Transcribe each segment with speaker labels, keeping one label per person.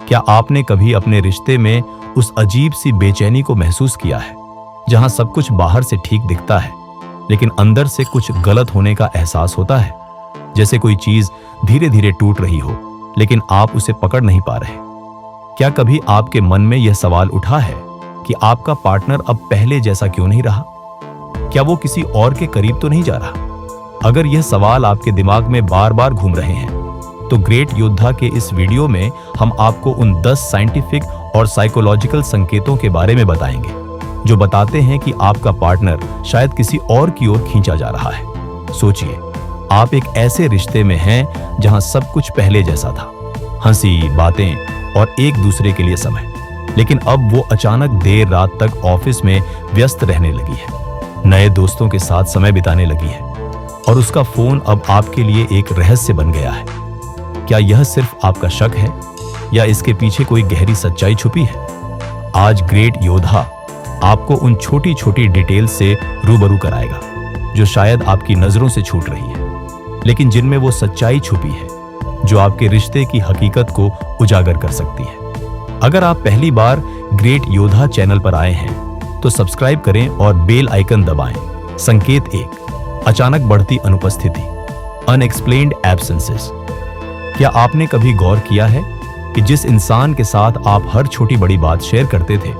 Speaker 1: क्या आपने कभी अपने रिश्ते में उस अजीब सी बेचैनी को महसूस किया है, जहां सब कुछ बाहर से ठीक दिखता है लेकिन अंदर से कुछ गलत होने का एहसास होता है? जैसे कोई चीज धीरे धीरे टूट रही हो लेकिन आप उसे पकड़ नहीं पा रहे। क्या कभी आपके मन में यह सवाल उठा है कि आपका पार्टनर अब पहले जैसा क्यों नहीं रहा? क्या वो किसी और के करीब तो नहीं जा रहा? अगर यह सवाल आपके दिमाग में बार बार घूम रहे हैं तो ग्रेट योद्धा के इस वीडियो में हम आपको उन 10 साइंटिफिक और साइकोलॉजिकल संकेतों के बारे में बताएंगे जो बताते हैं कि आपका पार्टनर शायद किसी और की ओर खींचा जा रहा है। सोचिए, आप एक ऐसे रिश्ते में हैं जहां सब कुछ पहले जैसा था, हंसी, बातें और एक दूसरे के लिए समय, लेकिन अब वो अचानक देर रात तक ऑफिस में व्यस्त रहने लगी है, नए दोस्तों के साथ समय बिताने लगी है और उसका फोन अब आपके लिए एक रहस्य बन गया है। क्या यह सिर्फ आपका शक है या इसके पीछे कोई गहरी सच्चाई छुपी है? आज ग्रेट योद्धा आपको उन छोटी छोटी डिटेल्स से रूबरू कराएगा जो शायद आपकी नजरों से छूट रही है, लेकिन जिनमें वो सच्चाई छुपी है जो आपके रिश्ते की हकीकत को उजागर कर सकती है। अगर आप पहली बार ग्रेट योद्धा चैनल पर आए हैं तो सब्सक्राइब करें और बेल आइकन दबाएं। संकेत 1, अचानक बढ़ती अनुपस्थिति, अनएक्सप्लेन्ड एब्सेंसेस। क्या आपने कभी गौर किया है कि जिस इंसान के साथ आप हर छोटी बड़ी बात शेयर करते थे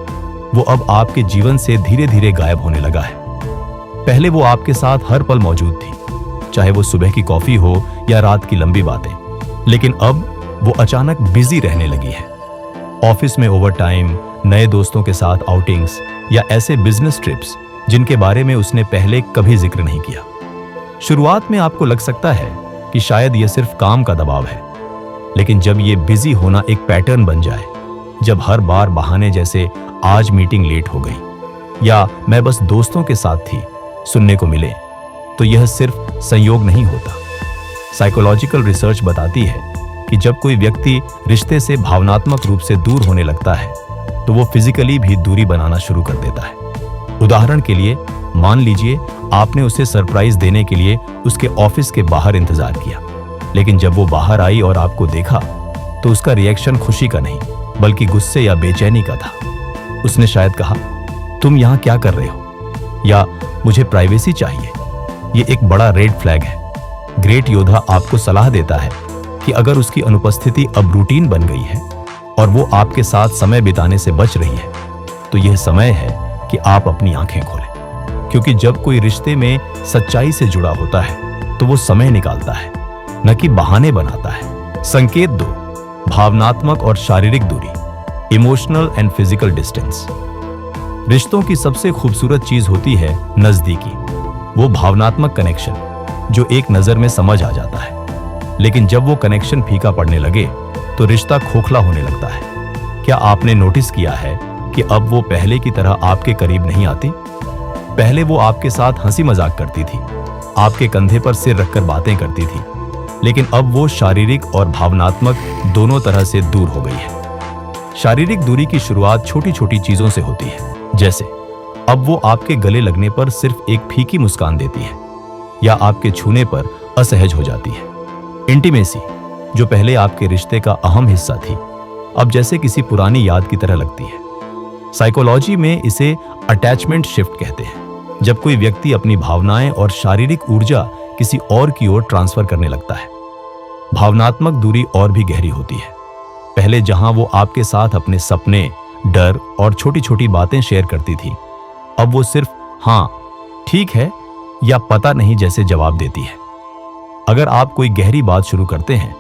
Speaker 1: वो अब आपके जीवन से धीरे धीरे गायब होने लगा है? पहले वो आपके साथ हर पल मौजूद थी, चाहे वो सुबह की कॉफी हो या रात की लंबी बातें, लेकिन अब वो अचानक बिजी रहने लगी है। ऑफिस में ओवरटाइम, नए दोस्तों के साथ आउटिंग्स या ऐसे बिजनेस ट्रिप्स जिनके बारे में उसने पहले कभी जिक्र नहीं किया। शुरुआत में आपको लग सकता है कि शायद यह सिर्फ काम का दबाव है, लेकिन जब ये बिजी होना एक पैटर्न बन जाए, जब हर बार बहाने जैसे आज मीटिंग लेट हो गई या मैं बस दोस्तों के साथ थी सुनने को मिले, तो यह सिर्फ संयोग नहीं होता। साइकोलॉजिकल रिसर्च बताती है कि जब कोई व्यक्ति रिश्ते से भावनात्मक रूप से दूर होने लगता है तो वो फिजिकली भी दूरी बनाना शुरू कर देता है। उदाहरण के लिए, मान लीजिए आपने उसे सरप्राइज देने के लिए उसके ऑफिस के बाहर इंतजार किया, लेकिन जब वो बाहर आई और आपको देखा तो उसका रिएक्शन खुशी का नहीं बल्कि गुस्से या बेचैनी का था। उसने शायद कहा, तुम यहाँ क्या कर रहे हो, या मुझे प्राइवेसी चाहिए। ये एक बड़ा रेड फ्लैग है। ग्रेट योद्धा आपको सलाह देता है कि अगर उसकी अनुपस्थिति अब रूटीन बन गई है और वो आपके साथ समय बिताने से बच रही है तो यह समय है कि आप अपनी आंखें खोलें, क्योंकि जब कोई रिश्ते में सच्चाई से जुड़ा होता है तो वो समय निकालता है, न कि बहाने बनाता है। संकेत 2, भावनात्मक और शारीरिक दूरी, इमोशनल एंड फिजिकल डिस्टेंस। रिश्तों की सबसे खूबसूरत चीज होती है नजदीकी, वो भावनात्मक कनेक्शन जो एक नजर में समझ आ जाता है, लेकिन जब वो कनेक्शन फीका पड़ने लगे तो रिश्ता खोखला होने लगता है। क्या आपने नोटिस किया है कि अब वो पहले की तरह आपके करीब नहीं आती? पहले वो आपके साथ हंसी मजाक करती थी, आपके कंधे पर सिर रखकर बातें करती थी, लेकिन अब वो शारीरिक और भावनात्मक दोनों तरह से दूर हो गई है। शारीरिक दूरी की शुरुआत छोटी छोटी चीजों से होती है, जैसे अब वो आपके गले लगने पर सिर्फ एक फीकी मुस्कान देती है या आपके छूने पर असहज हो जाती है। इंटीमेसी, जो पहले आपके रिश्ते का अहम हिस्सा थी, अब जैसे किसी पुरानी याद की तरह लगती है। साइकोलॉजी में इसे अटैचमेंट शिफ्ट कहते हैं, जब कोई व्यक्ति अपनी भावनाएं और शारीरिक ऊर्जा किसी और की ओर ट्रांसफर करने लगता है। भावनात्मक दूरी और भी गहरी होती है। पहले जहां वो आपके साथ अपने सपने, डर और छोटी छोटी बातें शेयर करती थी, अब वो सिर्फ हाँ, ठीक है या पता नहीं जैसे जवाब देती है। अगर आप कोई गहरी बात शुरू करते हैं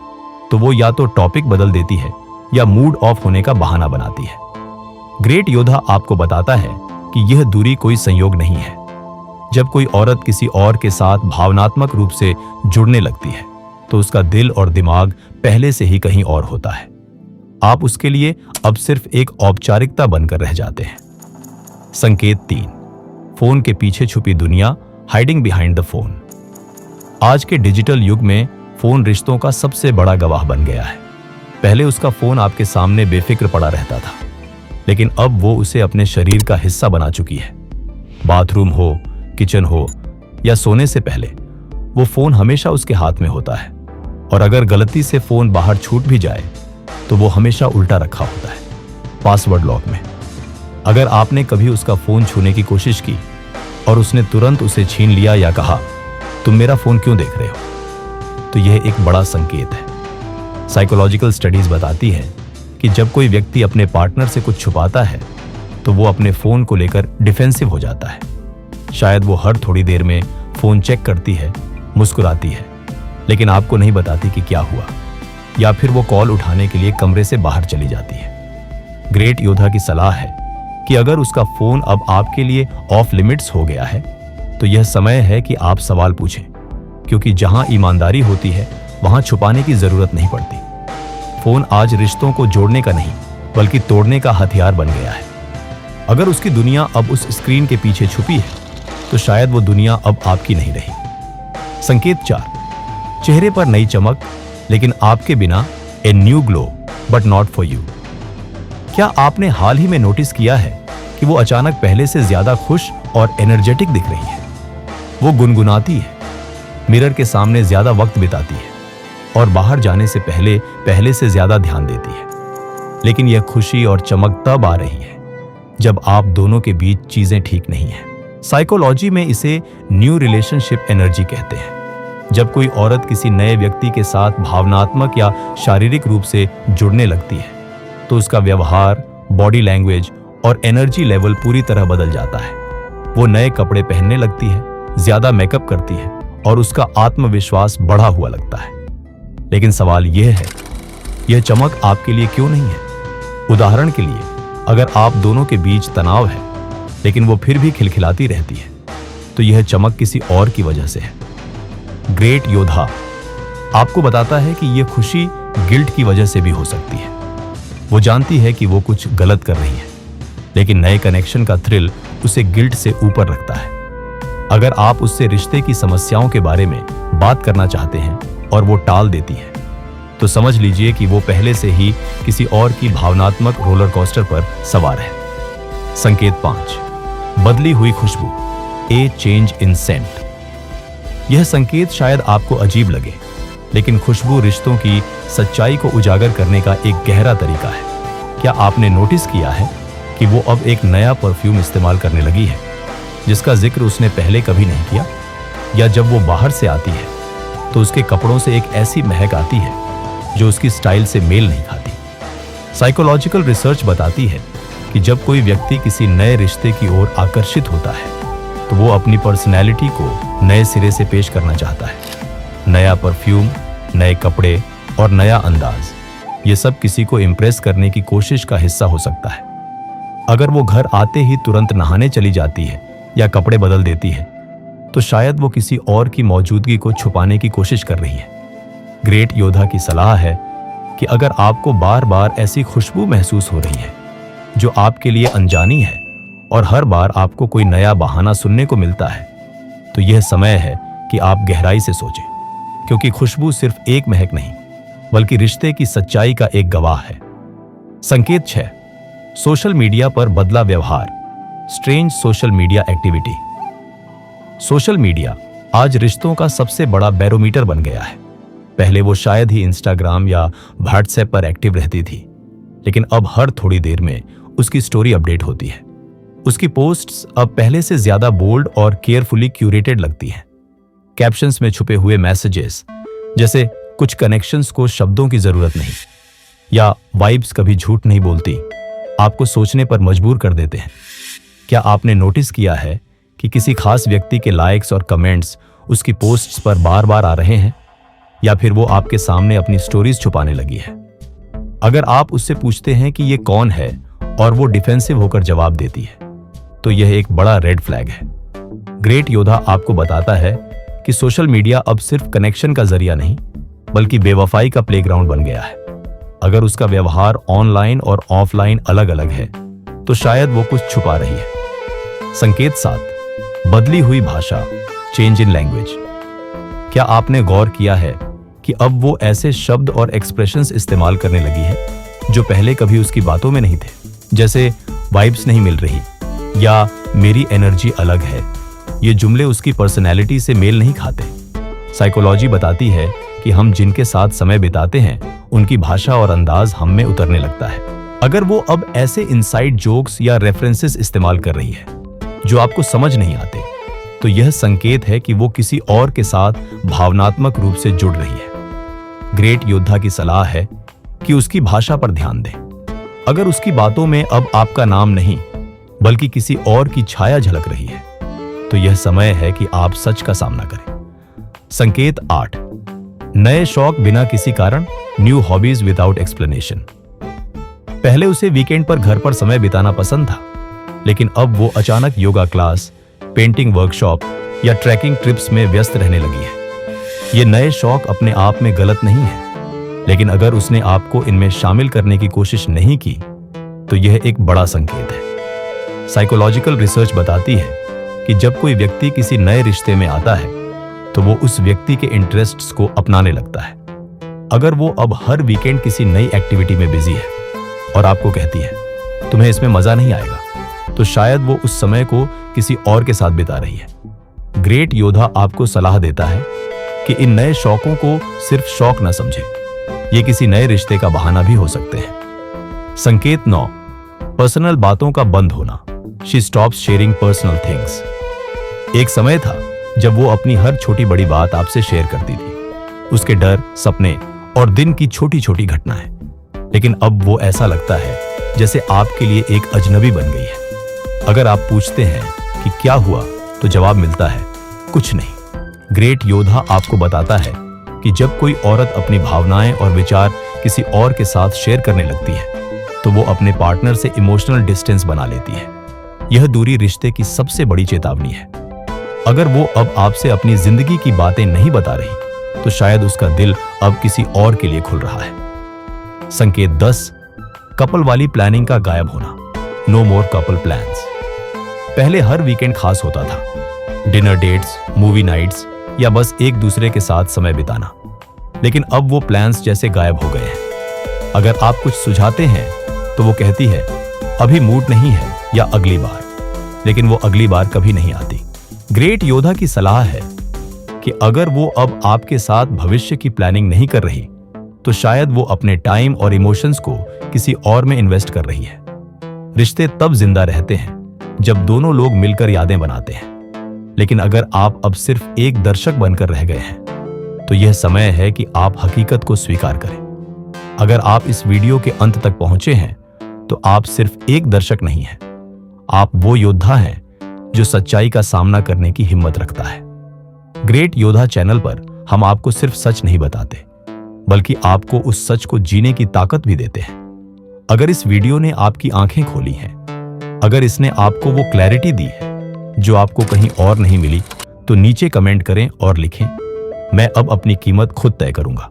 Speaker 1: तो वो या तो टॉपिक बदल देती है या मूड ऑफ होने का बहाना बनाती है। ग्रेट योद्धा आपको बताता है कि यह दूरी कोई संयोग नहीं है। जब कोई औरत किसी और के साथ भावनात्मक रूप से जुड़ने लगती है तो उसका दिल और दिमाग पहले से ही कहीं और होता है। आप उसके लिए अब सिर्फ एक औपचारिकता बनकर रह जाते हैं। संकेत 3, फोन के पीछे छुपी दुनिया, हाइडिंग बिहाइंड द फोन। आज के डिजिटल युग में फोन रिश्तों का सबसे बड़ा गवाह बन गया है। पहले उसका फोन आपके सामने बेफिक्र पड़ा रहता था, लेकिन अब वो उसे अपने शरीर का हिस्सा बना चुकी है। बाथरूम हो, किचन हो या सोने से पहले वो फोन हमेशा उसके हाथ में होता है, और अगर गलती से फोन बाहर छूट भी जाए तो वो हमेशा उल्टा रखा होता है, पासवर्ड लॉक में। अगर आपने कभी उसका फोन छूने की कोशिश की और उसने तुरंत उसे छीन लिया या कहा, तुम मेरा फोन क्यों देख रहे हो, तो यह एक बड़ा संकेत है। साइकोलॉजिकल स्टडीज बताती है कि जब कोई व्यक्ति अपने पार्टनर से कुछ छुपाता है तो वो अपने फोन को लेकर डिफेंसिव हो जाता है। शायद वो हर थोड़ी देर में फोन चेक करती है, मुस्कुराती है, लेकिन आपको नहीं बताती कि क्या हुआ, या फिर वो कॉल उठाने के लिए कमरे से बाहर चली जाती है। ग्रेट योद्धा की सलाह है कि अगर उसका फोन अब आपके लिए ऑफ लिमिट्स हो गया है तो यह समय है कि आप सवाल पूछें, क्योंकि जहां ईमानदारी होती है वहां छुपाने की जरूरत नहीं पड़ती। फोन आज रिश्तों को जोड़ने का नहीं बल्कि तोड़ने का हथियार बन गया है। अगर उसकी दुनिया अब उस स्क्रीन के पीछे छुपी है तो शायद वो दुनिया अब आपकी नहीं रही। संकेत 4, चेहरे पर नई चमक लेकिन आपके बिना, a new glow but not for you. क्या आपने हाल ही में नोटिस किया है कि वो अचानक पहले से ज्यादा खुश और एनर्जेटिक दिख रही है? वो गुनगुनाती है, मिरर के सामने ज्यादा वक्त बिताती है और बाहर जाने से पहले से ज्यादा ध्यान देती है। लेकिन यह खुशी और चमक तब आ रही है जब आप दोनों के बीच चीजें ठीक नहीं है। साइकोलॉजी में इसे न्यू रिलेशनशिप एनर्जी कहते हैं। जब कोई औरत किसी नए व्यक्ति के साथ भावनात्मक या शारीरिक रूप से जुड़ने लगती है तो उसका व्यवहार, बॉडी लैंग्वेज और एनर्जी लेवल पूरी तरह बदल जाता है। वो नए कपड़े पहनने लगती है, ज्यादा मेकअप करती है और उसका आत्मविश्वास बढ़ा हुआ लगता है। लेकिन सवाल यह है, यह चमक आपके लिए क्यों नहीं है? उदाहरण के लिए, अगर आप दोनों के बीच तनाव है लेकिन वो फिर भी खिलखिलाती रहती है तो यह चमक किसी और की वजह से है। ग्रेट योद्धा आपको बताता है कि यह खुशी गिल्ट की वजह से भी हो सकती है। वो जानती है कि वो कुछ गलत कर रही है, लेकिन नए कनेक्शन का थ्रिल उसे गिल्ट से ऊपर रखता है। अगर आप उससे रिश्ते की समस्याओं के बारे में बात करना चाहते हैं और वो टाल देती है तो समझ लीजिए कि वो पहले से ही किसी और की भावनात्मक रोलर कोस्टर पर सवार है। संकेत 5, बदली हुई खुशबू, ए चेंज इन सेंट। यह संकेत शायद आपको अजीब लगे, लेकिन खुशबू रिश्तों की सच्चाई को उजागर करने का एक गहरा तरीका है। क्या आपने नोटिस किया है कि वो अब एक नया परफ्यूम इस्तेमाल करने लगी है जिसका जिक्र उसने पहले कभी नहीं किया? या जब वो बाहर से आती है तो उसके कपड़ों से एक ऐसी महक आती है जो उसकी स्टाइल से मेल नहीं खाती। साइकोलॉजिकल रिसर्च बताती है कि जब कोई व्यक्ति किसी नए रिश्ते की ओर आकर्षित होता है तो वो अपनी पर्सनैलिटी को नए सिरे से पेश करना चाहता है। नया परफ्यूम, नए कपड़े और नया अंदाज, ये सब किसी को इम्प्रेस करने की कोशिश का हिस्सा हो सकता है। अगर वो घर आते ही तुरंत नहाने चली जाती है या कपड़े बदल देती है तो शायद वो किसी और की मौजूदगी को छुपाने की कोशिश कर रही है। ग्रेट योद्धा की सलाह है कि अगर आपको बार बार ऐसी खुशबू महसूस हो रही है जो आपके लिए अनजानी है और हर बार आपको कोई नया बहाना सुनने को मिलता है तो यह समय है कि आप गहराई से सोचें, क्योंकि खुशबू सिर्फ एक महक नहीं बल्कि रिश्ते की सच्चाई का एक गवाह है। संकेत 6, सोशल मीडिया पर बदला व्यवहार, strange social media activity. Social media आज रिश्तों का सबसे बड़ा बैरोमीटर बन गया है। पहले वो शायद ही इंस्टाग्राम या व्हाट्सएप पर एक्टिव रहती थी, लेकिन अब हर थोड़ी देर में उसकी स्टोरी अपडेट होती है। उसकी पोस्ट्स अब पहले से ज्यादा बोल्ड और केयरफुली क्यूरेटेड लगती हैं। कैप्शंस में छुपे हुए मैसेजेस, जैसे कुछ कनेक्शंस को शब्दों की जरूरत नहीं, या वाइब्स कभी झूठ नहीं बोलती, आपको सोचने पर मजबूर कर देते हैं। क्या आपने नोटिस किया है कि किसी खास व्यक्ति के लाइक्स और कमेंट्स उसकी पोस्ट्स पर बार बार आ रहे हैं, या फिर वो आपके सामने अपनी स्टोरीज छुपाने लगी है? अगर आप उससे पूछते हैं कि ये कौन है और वो डिफेंसिव होकर जवाब देती है तो यह एक बड़ा रेड फ्लैग है। ग्रेट योद्धा आपको बताता है कि सोशल मीडिया अब सिर्फ कनेक्शन का जरिया नहीं बल्कि बेवफाई का प्लेग्राउंड बन गया है। अगर उसका व्यवहार ऑनलाइन और ऑफलाइन अलग अलग है तो शायद वो कुछ छुपा रही है। संकेत 7, बदली हुई भाषा, चेंज इन लैंग्वेज। क्या आपने गौर किया है कि अब वो ऐसे शब्द और एक्सप्रेशंस इस्तेमाल करने लगी है जो पहले कभी उसकी बातों में नहीं थे, जैसे वाइब्स नहीं मिल रही या मेरी एनर्जी अलग है। ये जुमले उसकी पर्सनैलिटी से मेल नहीं खाते। साइकोलॉजी बताती है कि कि हम जिनके साथ समय बिताते हैं उनकी भाषा और अंदाज हम में उतरने लगता है। अगर वो अब ऐसे इनसाइड जोक्स या रेफरेंसेस इस्तेमाल कर रही है जो आपको समझ नहीं आते, तो यह संकेत है कि वो किसी और के साथ भावनात्मक रूप से जुड़ रही है। ग्रेट योद्धा की सलाह है कि उसकी भाषा पर ध्यान दें। अगर उसकी बातों में अब आपका नाम नहीं बल्कि किसी और की छाया झलक रही है, तो यह समय है कि आप सच का सामना करें। संकेत 8, नए शौक बिना किसी कारण, न्यू हॉबीज विदाउट एक्सप्लेनेशन। पहले उसे वीकेंड पर घर पर समय बिताना पसंद था, लेकिन अब वो अचानक योगा क्लास, पेंटिंग वर्कशॉप या ट्रैकिंग ट्रिप्स में व्यस्त रहने लगी है। ये नए शौक अपने आप में गलत नहीं है, लेकिन अगर उसने आपको इनमें शामिल करने की कोशिश नहीं की तो यह एक बड़ा संकेत है। साइकोलॉजिकल रिसर्च बताती है कि जब कोई व्यक्ति किसी नए रिश्ते में आता है तो वो उस व्यक्ति के इंटरेस्ट्स को अपनाने लगता है। अगर वो अब हर वीकेंड किसी नई एक्टिविटी में बिजी है और आपको कहती है तुम्हें इसमें मजा नहीं आएगा, तो शायद वो उस समय को किसी और के साथ बिता रही है। ग्रेट योद्धा आपको सलाह देता है कि इन नए शौकों को सिर्फ शौक न समझे, ये किसी नए रिश्ते का बहाना भी हो सकते हैं। संकेत 9, पर्सनल बातों का बंद होना। She stops sharing personal things. एक समय था जब वो अपनी हर छोटी बड़ी बात आपसे शेयर करती थी, उसके डर, सपने और दिन की छोटी छोटी घटनाएं। लेकिन अब वो ऐसा लगता है जैसे आपके लिए एक अजनबी बन गई है। अगर आप पूछते हैं कि क्या हुआ, तो जवाब मिलता है कुछ नहीं। ग्रेट योद्धा आपको बताता है कि जब कोई औरत अपनी भावनाएं और विचार किसी और के साथ शेयर करने लगती है तो वो अपने पार्टनर से इमोशनल डिस्टेंस बना लेती है। यह दूरी रिश्ते की सबसे बड़ी चेतावनी है। अगर वो अब आपसे अपनी जिंदगी की बातें नहीं बता रही तो शायद उसका दिल अब किसी और के लिए खुल रहा है। संकेत 10, कपल वाली प्लानिंग का गायब होना। नो मोर कपल प्लान्स। पहले हर वीकेंड खास होता था, डिनर डेट्स, मूवी नाइट्स या बस एक दूसरे के साथ समय बिताना। लेकिन अब वो प्लान्स जैसे गायब हो गए हैं। अगर आप कुछ सुझाते हैं तो वो कहती है अभी मूड नहीं है या अगली बार, लेकिन वो अगली बार कभी नहीं आती। ग्रेट योद्धा की सलाह है कि अगर वो अब आपके साथ भविष्य की प्लानिंग नहीं कर रही तो शायद वो अपने टाइम और इमोशंस को किसी और में इन्वेस्ट कर रही है। रिश्ते तब जिंदा रहते हैं जब दोनों लोग मिलकर यादें बनाते हैं, लेकिन अगर आप अब सिर्फ एक दर्शक बनकर रह गए हैं तो यह समय है कि आप हकीकत को स्वीकार करें। अगर आप इस वीडियो के अंत तक पहुंचे हैं तो आप सिर्फ एक दर्शक नहीं हैं, आप वो योद्धा हैं जो सच्चाई का सामना करने की हिम्मत रखता है। ग्रेट योद्धा चैनल पर हम आपको सिर्फ सच नहीं बताते, बल्कि आपको उस सच को जीने की ताकत भी देते हैं। अगर इस वीडियो ने आपकी आंखें खोली हैं, अगर इसने आपको वो क्लैरिटी दी है जो आपको कहीं और नहीं मिली, तो नीचे कमेंट करें और लिखें मैं अब अपनी कीमत खुद तय करूंगा।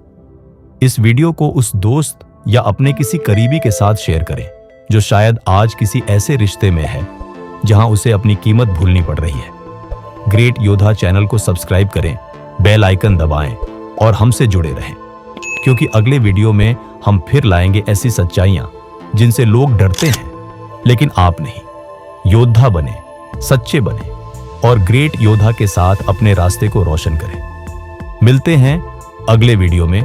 Speaker 1: इस वीडियो को उस दोस्त या अपने किसी करीबी के साथ शेयर करें जो शायद आज किसी ऐसे रिश्ते में है जहां उसे अपनी कीमत भूलनी पड़ रही है। ग्रेट योद्धा चैनल को सब्सक्राइब करें, बेल आइकन दबाएं और हमसे जुड़े रहें, क्योंकि अगले वीडियो में हम फिर लाएंगे ऐसी सच्चाइयां जिनसे लोग डरते हैं, लेकिन आप नहीं। योद्धा बने, सच्चे बने और ग्रेट योद्धा के साथ अपने रास्ते को रोशन करें। मिलते हैं अगले वीडियो में।